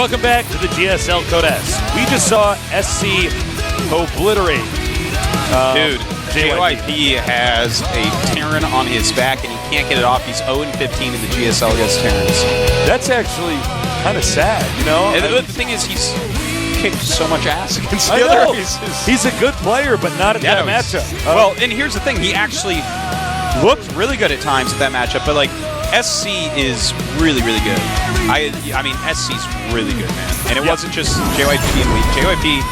Welcome back to the GSL Code S. We just saw SC obliterate. Dude, JYP has a Terran on his back and he can't get it off. He's 0-15 in the GSL against Terrans. That's actually kind of sad, you know? And the thing is, he's kicked so much ass against the other races. He's a good player, but not at that matchup. Well, and here's the thing. He actually looked really good at times at that matchup, but, like, SC is really, really good. I mean, SC's really good, man. And it wasn't just JYP and weak. JYP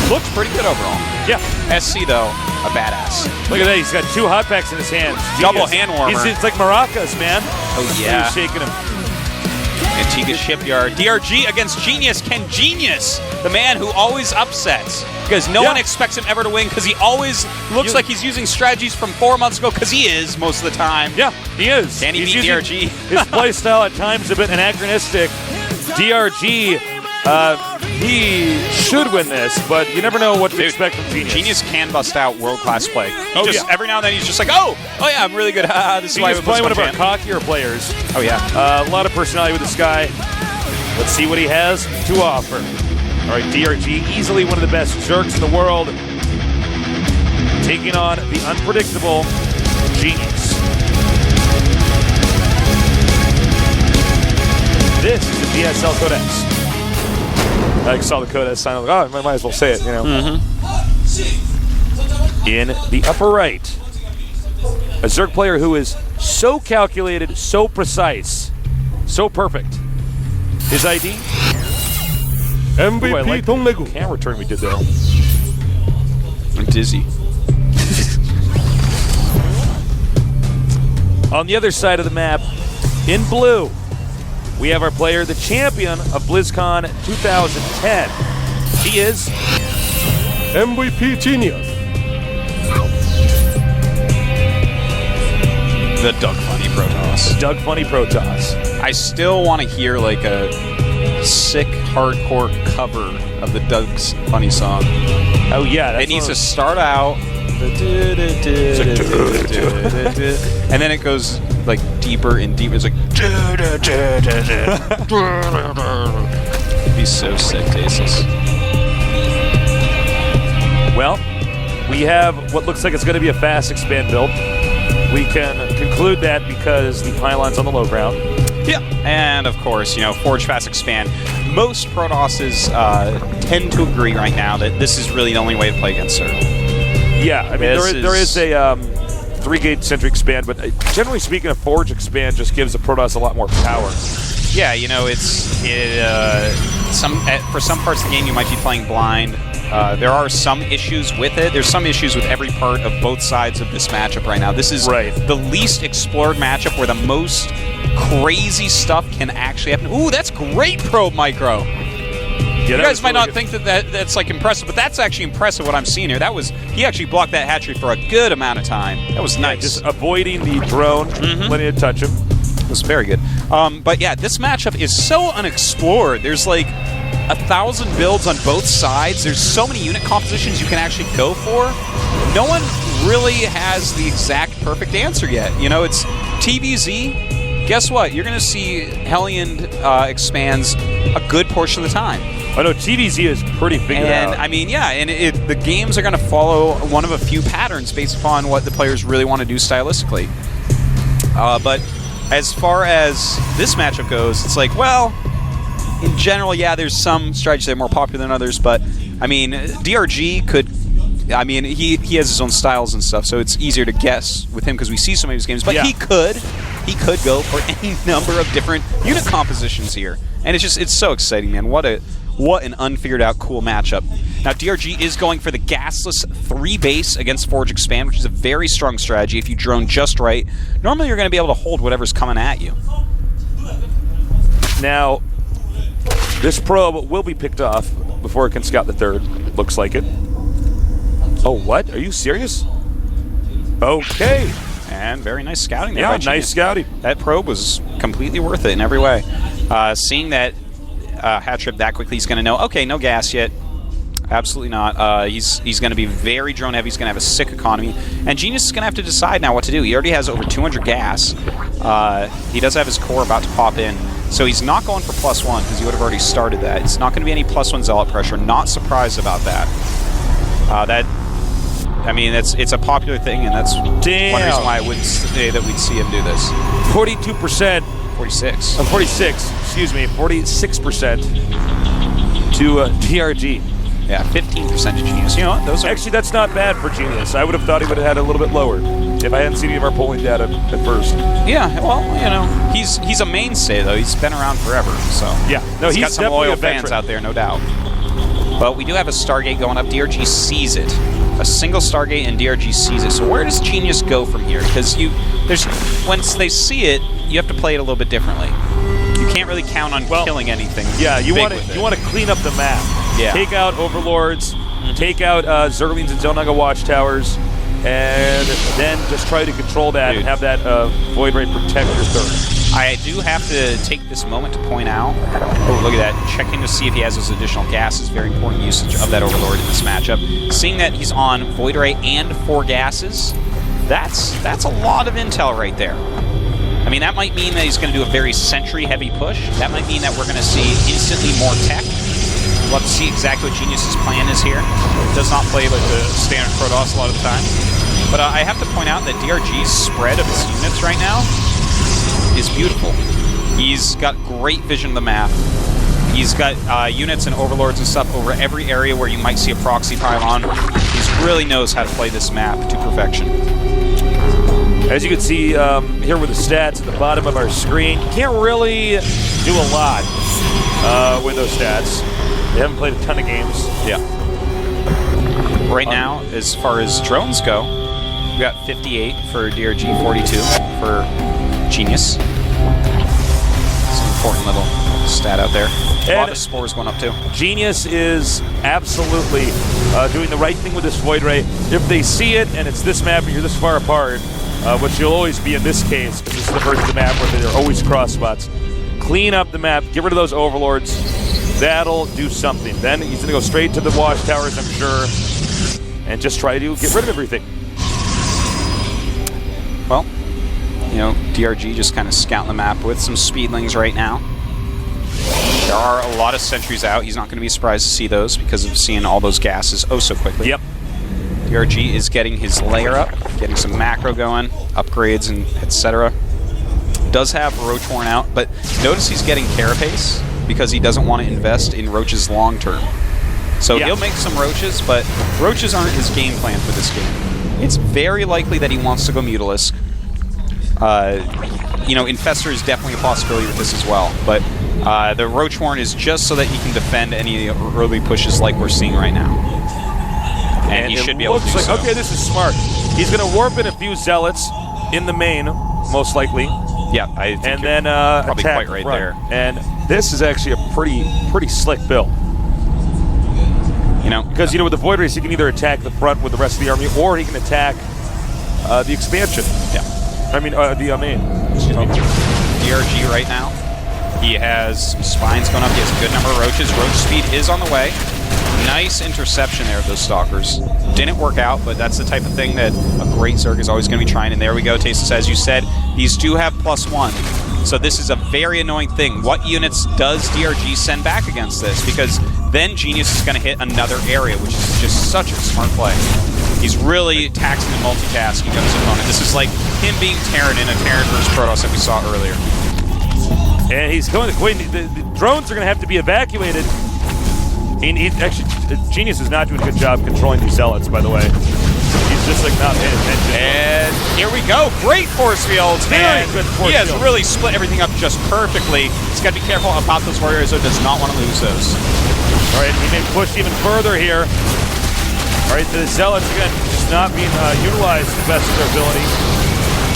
looks pretty good overall. Yeah. SC, though, a badass. Look at that. He's got 2 hot packs in his hands. Double hand warmer. It's like maracas, man. Oh, yeah. He's shaking him. Antigua Shipyard. DRG against Genius. Ken Genius, the man who always upsets. Because no one expects him ever to win because he always looks like he's using strategies from 4 months ago because he is most of the time. Yeah, he is. Can he beat DRG? His playstyle at times a bit anachronistic. DRG, he should win this, but you never know what to expect from Genius. Genius can bust out world-class play. Every now and then he's just like, oh yeah, I'm really good. This is why he's playing one of our cockier players. Oh yeah. A lot of personality with this guy. Let's see what he has to offer. All right, DRG, easily one of the best Zerks in the world, taking on the unpredictable Genius. This is the GSL Code S. I saw the Code S sign. I'm like, oh, I might as well say it, you know. In the upper right, a Zerk player who is so calculated, so precise, so perfect. His ID? MVP DongRaeGu. Camera turn we did there. I'm dizzy. On the other side of the map, in blue, we have our player, the champion of BlizzCon 2010. He is MVP Genius. The Doug Funny Protoss. Doug Funny Protoss. I still want to hear like a sick hardcore cover of the Doug's Funny song. Oh yeah, it needs to start out and then it goes like deeper and deeper. It's like it'd be so sick, Tasis. Well, we have what looks like it's going to be a fast expand build. We can conclude that because the pylon's on the low ground. Yeah, and of course, you know, Forge Fast Expand. Most Protosses tend to agree right now that this is really the only way to play against her. Yeah, I mean, there is a 3-gate Sentry Expand, but generally speaking, a Forge Expand just gives the Protoss a lot more power. Yeah, you know, for some parts of the game you might be playing blind. There are some issues with it. There's some issues with every part of both sides of this matchup right now. This is the least explored matchup where the most crazy stuff can actually happen. Ooh, that's great probe micro. You guys might not think that's like impressive, but that's actually impressive what I'm seeing here. He actually blocked that hatchery for a good amount of time. That was nice. Just avoiding the drone, letting it touch him. It was very good. But yeah, this matchup is so unexplored. There's like 1,000 builds on both sides. There's so many unit compositions you can actually go for. No one really has the exact perfect answer yet. You know, it's TVZ. Guess what? You're going to see Hellion expands a good portion of the time. Oh no, TVZ is pretty figured out. I mean, yeah, and the games are going to follow one of a few patterns based upon what the players really want to do stylistically. But as far as this matchup goes, it's like, well, in general, yeah, there's some strategies that are more popular than others, but, I mean, DRG could... I mean, he has his own styles and stuff, so it's easier to guess with him because we see so many of his games. But he could go for any number of different unit compositions here, and it's so exciting, man. What an unfigured out cool matchup. Now DRG is going for the gasless 3-base against Forge Expand, which is a very strong strategy if you drone just right. Normally you're going to be able to hold whatever's coming at you. Now, this probe will be picked off before it can scout the third. Looks like it. Oh, what? Are you serious? Okay. And very nice scouting there. Yeah, nice scouting. That probe was completely worth it in every way. Seeing that hat trip that quickly, he's going to know, okay, no gas yet. Absolutely not. He's going to be very drone heavy. He's going to have a sick economy. And Genius is going to have to decide now what to do. He already has over 200 gas. He does have his core about to pop in. So he's not going for +1 because he would have already started that. It's not going to be any +1 Zealot pressure. Not surprised about that. I mean, it's a popular thing, and that's one reason why I wouldn't say that we'd see him do this. 42%. 46. 46, excuse me, 46% to DRG. Yeah, 15% to Genius. You know what? Those are Actually, that's not bad for Genius. I would have thought he would have had a little bit lower if I hadn't seen any of our polling data at first. Yeah, well, you know, he's a mainstay though. He's been around forever, so yeah, no, he's got some definitely loyal a veteran. fans out there, no doubt. But we do have a Stargate going up. DRG sees it. A single Stargate and DRG sees it. So where does Genius go from here? Because once they see it, you have to play it a little bit differently. You can't really count on killing anything. Yeah, you want to clean up the map. Yeah. Take out Overlords, take out Zerglings and DongRaeGu watchtowers, and then just try to control that and have that Void Ray protect your third. I do have to take this moment to point out, look at that, checking to see if he has those additional gases, very important usage of that Overlord in this matchup. Seeing that he's on Void Ray and 4 gases, that's a lot of intel right there. I mean, that might mean that he's going to do a very sentry-heavy push. That might mean that we're going to see instantly more tech. We'll have to see exactly what Genius's plan is here. It does not play like the standard Protoss a lot of the time. But I have to point out that DRG's spread of his units right now is beautiful. He's got great vision of the map. He's got units and Overlords and stuff over every area where you might see a proxy pylon. He really knows how to play this map to perfection. As you can see here with the stats at the bottom of our screen, you can't really do a lot with those stats. They haven't played a ton of games. Yeah. Right now, as far as drones go, we got 58 for DRG, 42 for Genius. It's an important little stat out there. A lot of spores going up too. Genius is absolutely doing the right thing with this Void Ray. If they see it and it's this map and you're this far apart, which you'll always be in this case, because this is the version of the map where they're always cross spots. Clean up the map, get rid of those Overlords. That'll do something. Then he's going to go straight to the watchtowers, I'm sure, and just try to get rid of everything. Well, you know, DRG just kind of scouting the map with some speedlings right now. There are a lot of sentries out. He's not going to be surprised to see those because of seeing all those gases oh so quickly. Yep. DRG is getting his layer up, getting some macro going, upgrades, and etc. Does have Roach worn out, but notice he's getting Carapace because he doesn't want to invest in Roaches long term. So he'll make some Roaches, but Roaches aren't his game plan for this game. It's very likely that he wants to go Mutalisk. You know, Infestor is definitely a possibility with this as well, but the Roach Horn is just so that he can defend any early pushes like we're seeing right now. And he should be able to do so. Okay, this is smart. He's going to warp in a few Zealots in the main, most likely. Yeah, I think and then probably attack quite right front. there. And this is actually a pretty slick build. You know, because with the Void Race, he can either attack the front with the rest of the army, or he can attack the expansion. Yeah, I mean the main. Excuse me. DRG right now. He has spines going up. He has a good number of Roaches. Roach speed is on the way. Nice interception there of those Stalkers. Didn't work out, but that's the type of thing that a great Zerg is always going to be trying. And there we go, Tastus. As you said, these do have +1. So this is a very annoying thing. What units does DRG send back against this? Because then Genius is going to hit another area, which is just such a smart play. He's really taxing and multitasking on his opponent. This is like him being Terran in a Terran versus Protoss that we saw earlier. And he's going to the drones are going to have to be evacuated. Actually, Genius is not doing a good job controlling these Zealots, by the way. He's just like not paying attention. And here we go. Great force fields. Very good force He has fields. really split everything up just perfectly. He's got to be careful about those warriors, though. Does not want to lose those. All right, he may push even further here. All right, the Zealots, again, just not being utilized to the best of their ability.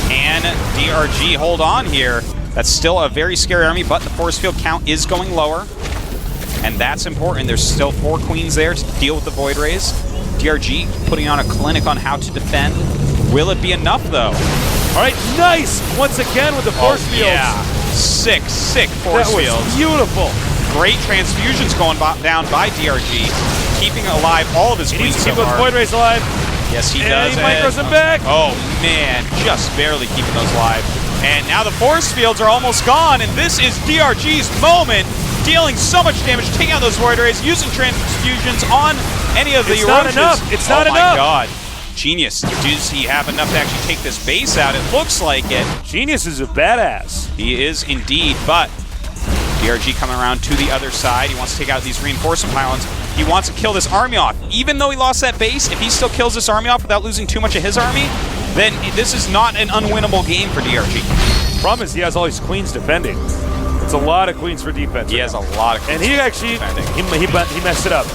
And DRG, hold on here. That's still a very scary army, but the force field count is going lower. And that's important. There's still 4 queens there to deal with the Void Rays. DRG putting on a clinic on how to defend. Will it be enough, though? All right, nice! Once again with the force fields. Yeah, sick force fields. That was beautiful. Great transfusions going down by DRG, keeping alive all of his He queens needs to so keep those far. Void Rays alive. Yes, he and does. He micros them back. Oh, man, just barely keeping those alive. And now the force fields are almost gone, and this is DRG's moment, dealing so much damage, taking out those Void Rays, using transfusions on any of the It's not enough. It's not enough. Oh my god. Genius. Does he have enough to actually take this base out? It looks like it. Genius is a badass. He is indeed, but DRG coming around to the other side. He wants to take out these reinforcement pylons. He wants to kill this army off. Even though he lost that base, if he still kills this army off without losing too much of his army, then this is not an unwinnable game for DRG. Problem is he has all these queens defending. It's a lot of queens for defense. He has a lot of queens. And he actually, he messed it up.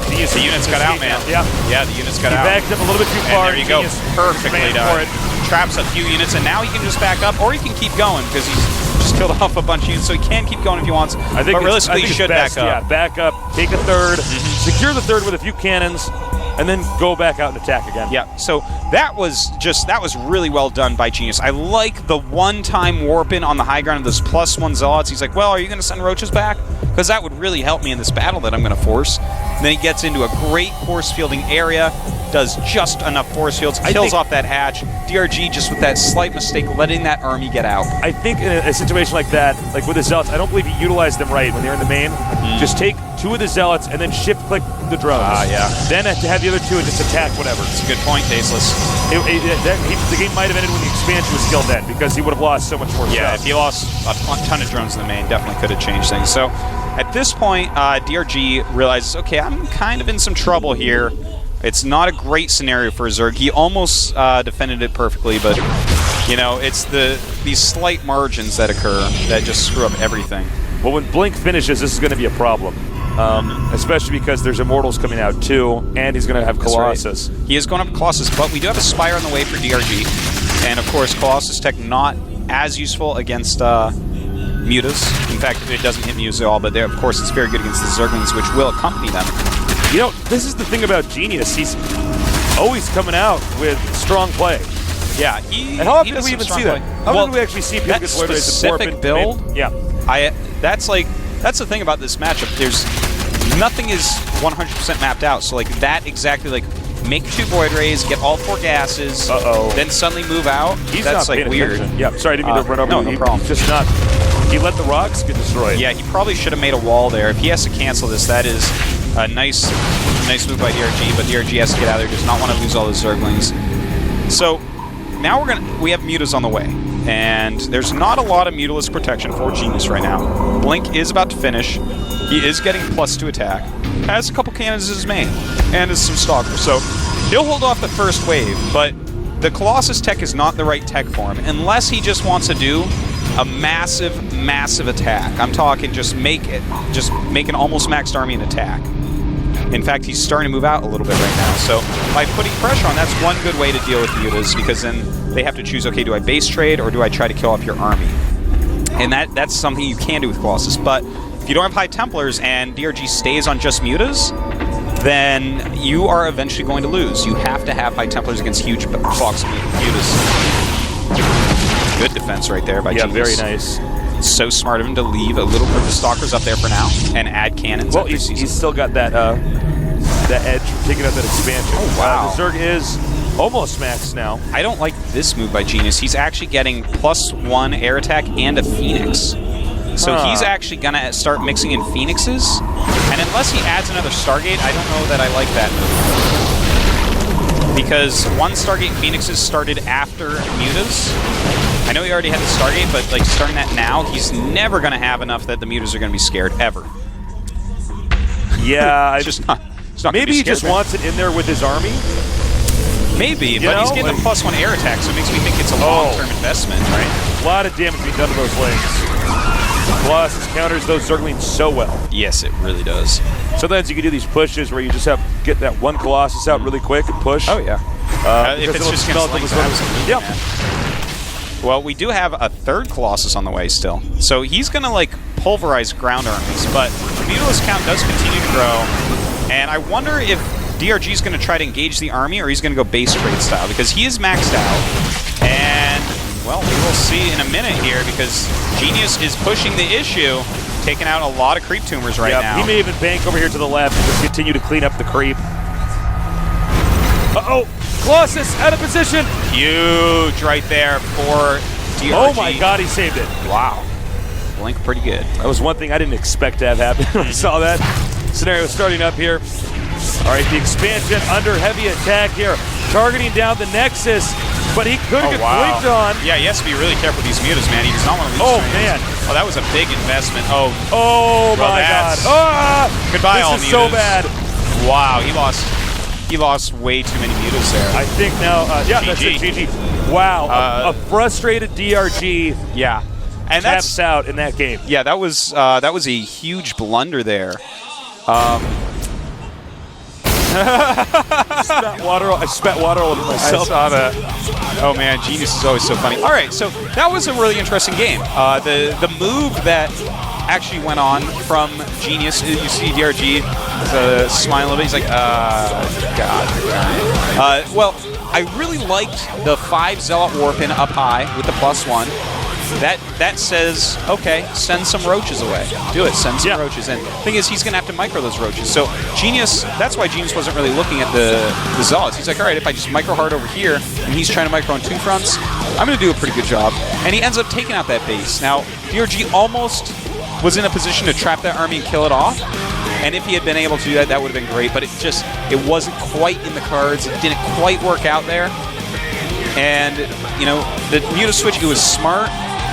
The units got out, man. Yeah. Yeah, the units got out. He backed up a little bit too far. And there you go. Perfectly done. Traps a few units, and now he can just back up, or he can keep going because he's just killed off a bunch of units, so he can keep going if he wants. I think but realistically, he should back up. Yeah, back up, take a third, secure the third with a few cannons, and then go back out and attack again. Yeah, so that was really well done by Genius. I like the one-time warp in on the high ground of those +1 zealots. He's like, well, are you going to send roaches back? Because that would really help me in this battle that I'm going to force. And then he gets into a great force fielding area, does just enough force fields, kills off that hatch. DRG just with that slight mistake, letting that army get out. I think in a situation like that, like with the zealots, I don't believe he utilized them right when they're in the main. Just take 2 of the zealots and then shift-click the drones. Yeah. Then to have the other 2 and just attack whatever. It's a good point, Tasteless. The game might have ended when the expansion was killed then because he would have lost so much more Yeah, stuff. if he lost a ton of drones in the main, definitely could have changed things. So at this point, DRG realizes, okay, I'm kind of in some trouble here. It's not a great scenario for Zerg. He almost defended it perfectly, but you know, it's these slight margins that occur that just screw up everything. Well, when Blink finishes, this is going to be a problem. Especially because there's Immortals coming out too, and he's going to have Colossus. Right. He is going up Colossus, but we do have a Spire on the way for DRG. And of course, Colossus tech not as useful against Mutas. In fact, it doesn't hit Mutas at all, but of course it's very good against the Zerglings, which will accompany them. You know, this is the thing about Genius. He's always coming out with strong play. Yeah, and how often do we even see that? How often do we actually see people get Void Rays specific build? Yeah. That's the thing about this matchup. There's nothing is 100% mapped out. So like that exactly, like make 2 Void Rays, get all 4 gases, then suddenly move out. That's not like weird. Attention. Yeah, sorry, I didn't mean to run over. No problem. Just not. He let the rocks get destroyed. Yeah, he probably should have made a wall there. If he has to cancel this, that is a nice move by DRG. But DRG has to get out of there. Does not want to lose all the Zerglings. So now we have Mutas on the way. And there's not a lot of Mutalisk protection for Genius right now. Blink is about to finish. He is getting +2 attack. Has a couple cannons in his main. And has some Stalkers. So he'll hold off the first wave. But the Colossus tech is not the right tech for him. Unless he just wants to do a massive attack. I'm talking just make an almost maxed army and attack. In fact, he's starting to move out a little bit right now. So by putting pressure on, that's one good way to deal with the Mutas, because then they have to choose, okay, do I base trade or do I try to kill off your army? And that's something you can do with Colossus. But if you don't have High Templars and DRG stays on just Mutas, then you are eventually going to lose. You have to have High Templars against huge blocks of Mutas. Good defense right there by Genius. Yeah, very nice. So smart of him to leave a little bit of Stalkers up there for now and add cannons. Well, he's still got that edge from taking out that expansion. Oh, wow. The Zerg is almost maxed now. I don't like this move by Genius. He's actually getting +1 air attack and a Phoenix. So he's actually going to start mixing in Phoenixes. And unless he adds another Stargate, I don't know that I like that move. Because 1 Stargate Phoenixes started after Mutas. I know he already had the Stargate, but like starting that now, he's never going to have enough that the Mutas are going to be scared, ever. Yeah. It's just not maybe he just wants it in there with his army? Maybe, but he's getting a +1 air attack, so it makes me think it's a long-term investment, right? A lot of damage being done to those lanes. Colossus counters those Zerglings so well. Yes, it really does. Sometimes you can do these pushes where you just get that 1 Colossus out really quick and push. Oh, yeah. If it's just against links, absolutely. Yep. Well, we do have a 3rd Colossus on the way still. So he's going to, like, pulverize ground armies, but the Mutalisk count does continue to grow. And I wonder if DRG is going to try to engage the army or he's going to go base trade style, because he is maxed out. And, well, we will see in a minute here, because Genius is pushing the issue, taking out a lot of creep tumors right now. He may even bank over here to the left and just continue to clean up the creep. Uh-oh! Colossus out of position! Huge right there for DRG. Oh my God, he saved it. Wow. Blink pretty good. That was one thing I didn't expect to have happen when I saw that scenario starting up here. All right, the expansion under heavy attack here, targeting down the Nexus, but he could get blinked on. Yeah, he has to be really careful with these mutas, man. He does not want to lose. Oh, man. Oh, that was a big investment. Oh, bro, my God. Goodbye, all mutas. This is so mutas. bad. Wow, he lost way too many mutas there. I think now, yeah, that's it, GG. Wow, a frustrated DRG. Yeah. And taps out in that game. Yeah, that was a huge blunder there. I spat water all over myself. I saw that. Oh man, Genius is always so funny. All right, so that was a really interesting game. The move that actually went on from Genius, you see DRG smiling a little bit. He's like, God. Well, I really liked the 5 Zealot Warp in up high with the +1. That says, okay, send some roaches away. Do it, send some roaches in. Thing is, he's going to have to micro those roaches. So Genius, that's why Genius wasn't really looking at the Zealots. He's like, all right, if I just micro hard over here, and he's trying to micro on 2 fronts, I'm going to do a pretty good job. And he ends up taking out that base. Now, DRG almost was in a position to trap that army and kill it off. And if he had been able to do that, that would have been great. But it wasn't quite in the cards. It didn't quite work out there. And, you know, the muta switch, it was smart.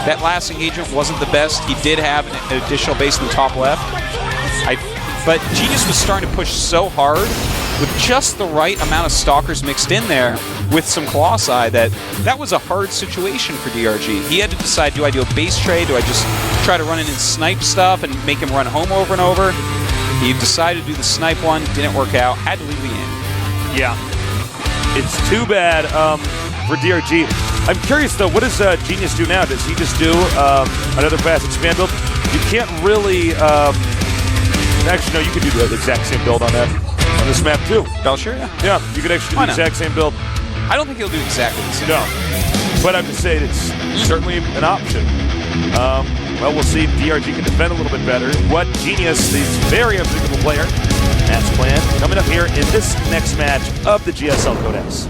That last engagement wasn't the best. He did have an additional base in the top left. But Genius was starting to push so hard with just the right amount of Stalkers mixed in there with some Colossi that was a hard situation for DRG. He had to decide, do I do a base trade? Do I just try to run in and snipe stuff and make him run home over and over? He decided to do the snipe one. Didn't work out. Had to leave the game. Yeah. It's too bad for DRG. I'm curious, though, what does Genius do now? Does he just do another fast expand build? You can't really... actually, no, you could do the exact same build on this map, too. Belcher? Yeah, you could actually do the exact same build. I don't think he'll do exactly the same. No. But I'm just saying it's certainly an option. Well, we'll see if DRG can defend a little bit better. What Genius, this very unpredictable player, has planned coming up here in this next match of the GSL Codex.